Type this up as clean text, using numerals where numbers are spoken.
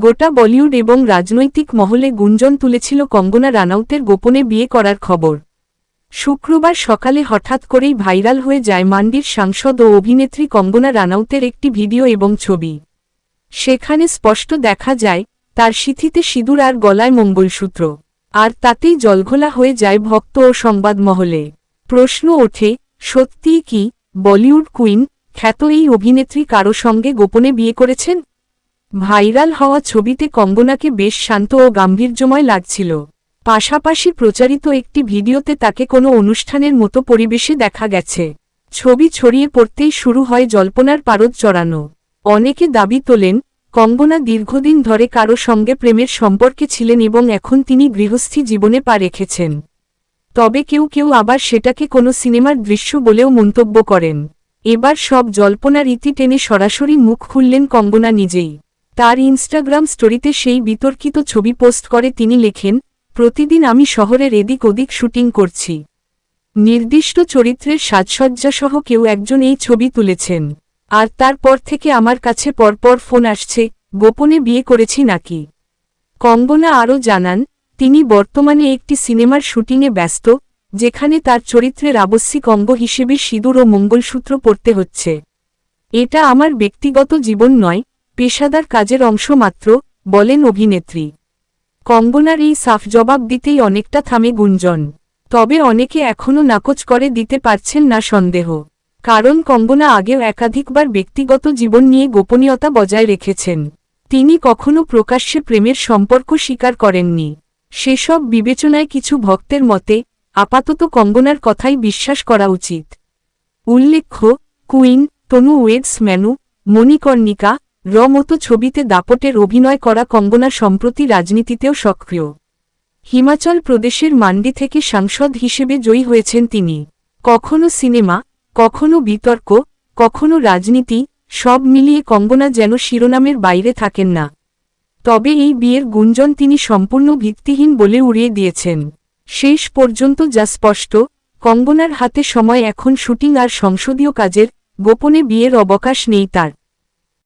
গোটা বলিউড এবং রাজনৈতিক মহলে গুঞ্জন তুলেছিল কঙ্গনা রানাউতের গোপনে বিয়ে করার খবর। শুক্রবার সকালে হঠাৎ করেই ভাইরাল হয়ে যায় মান্ডির সাংসদ ও অভিনেত্রী কঙ্গনা রানাউতের একটি ভিডিও এবং ছবি। সেখানে স্পষ্ট দেখা যায় তার সিঁথিতে সিঁদুর আর গলায় মঙ্গলসূত্র, আর তাতেই জলঘোলা হয়ে যায় ভক্ত ও সংবাদ মহলে। প্রশ্ন ওঠে, সত্যিই কি বলিউড কুইন খ্যাত এই অভিনেত্রী কারো সঙ্গে গোপনে বিয়ে করেছেন? ভাইরাল হওয়া ছবিতে কঙ্গনাকে বেশ শান্ত ও গাম্ভীর্যময় লাগছিল। পাশাপাশি প্রচারিত একটি ভিডিওতে তাকে কোনো অনুষ্ঠানের মতো পরিবেশে দেখা গেছে। ছবি ছড়িয়ে পড়তেই শুরু হয় জল্পনার পারদ চড়ানো। অনেকে দাবি তোলেন কঙ্গনা দীর্ঘদিন ধরে কারো সঙ্গে প্রেমের সম্পর্কে ছিলেন এবং এখন তিনি গৃহস্থী জীবনে পা রেখেছেন। তবে কেউ কেউ আবার সেটাকে কোনো সিনেমার দৃশ্য বলেও মন্তব্য করেন। এবার সব জল্পনার ইতি টেনে সরাসরি মুখ খুললেন কঙ্গনা নিজেই। তার ইনস্টাগ্রাম স্টোরিতে সেই বিতর্কিত ছবি পোস্ট করে তিনি লেখেন, প্রতিদিন আমি শহরের এদিক ওদিক শুটিং করছি। নির্দিষ্ট চরিত্রের সাজসজ্জাসহ কেউ একজন এই ছবি তুলেছেন। আর তারপর থেকে আমার কাছে পরপর ফোন আসছে, গোপনে বিয়ে করেছি নাকি। কঙ্গনা আরও জানান, তিনি বর্তমানে একটি সিনেমার শুটিংয়ে ব্যস্ত, যেখানে তার চরিত্রের আবশ্যিক অঙ্গ হিসেবে সিঁদুর ও মঙ্গলসূত্র পরতে হচ্ছে। এটা আমার ব্যক্তিগত জীবন নয়, পেশাদার কাজের অংশ মাত্র, বলেন অভিনেত্রী। কঙ্গনার এই সাফ জবাব দিতেই অনেকটা থামে গুঞ্জন। তবে অনেকে এখনও নাকচ করে দিতে পারছেন না সন্দেহ। কারণ কঙ্গনা আগেও একাধিকবার ব্যক্তিগত জীবন নিয়ে গোপনীয়তা বজায় রেখেছেন। তিনি কখনো প্রকাশ্যে প্রেমের সম্পর্ক স্বীকার করেননি। সেসব বিবেচনায় কিছু ভক্তের মতে আপাতত কঙ্গনার কথাই বিশ্বাস করা উচিত। উল্লেখ্য, কুইন, তনু ওয়েডস ম্যানু, মণিকর্ণিকা র মতো ছবিতে দাপটের অভিনয় করা কঙ্গনা সম্প্রতি রাজনীতিতেও সক্রিয়। হিমাচল প্রদেশের মান্ডি থেকে সাংসদ হিসেবে জয়ী হয়েছেন তিনি। কখনো সিনেমা, কখনো বিতর্ক, কখনো রাজনীতি, সব মিলিয়ে কঙ্গনা যেন শিরোনামের বাইরে থাকেন না। তবে এই বিয়ের গুঞ্জন তিনি সম্পূর্ণ ভিত্তিহীন বলে উড়িয়ে দিয়েছেন। শেষ পর্যন্ত যা স্পষ্ট, কঙ্গনার হাতে সময় এখন শুটিং আর সংসদীয় কাজের, গোপনে বিয়ের অবকাশ নেই তার।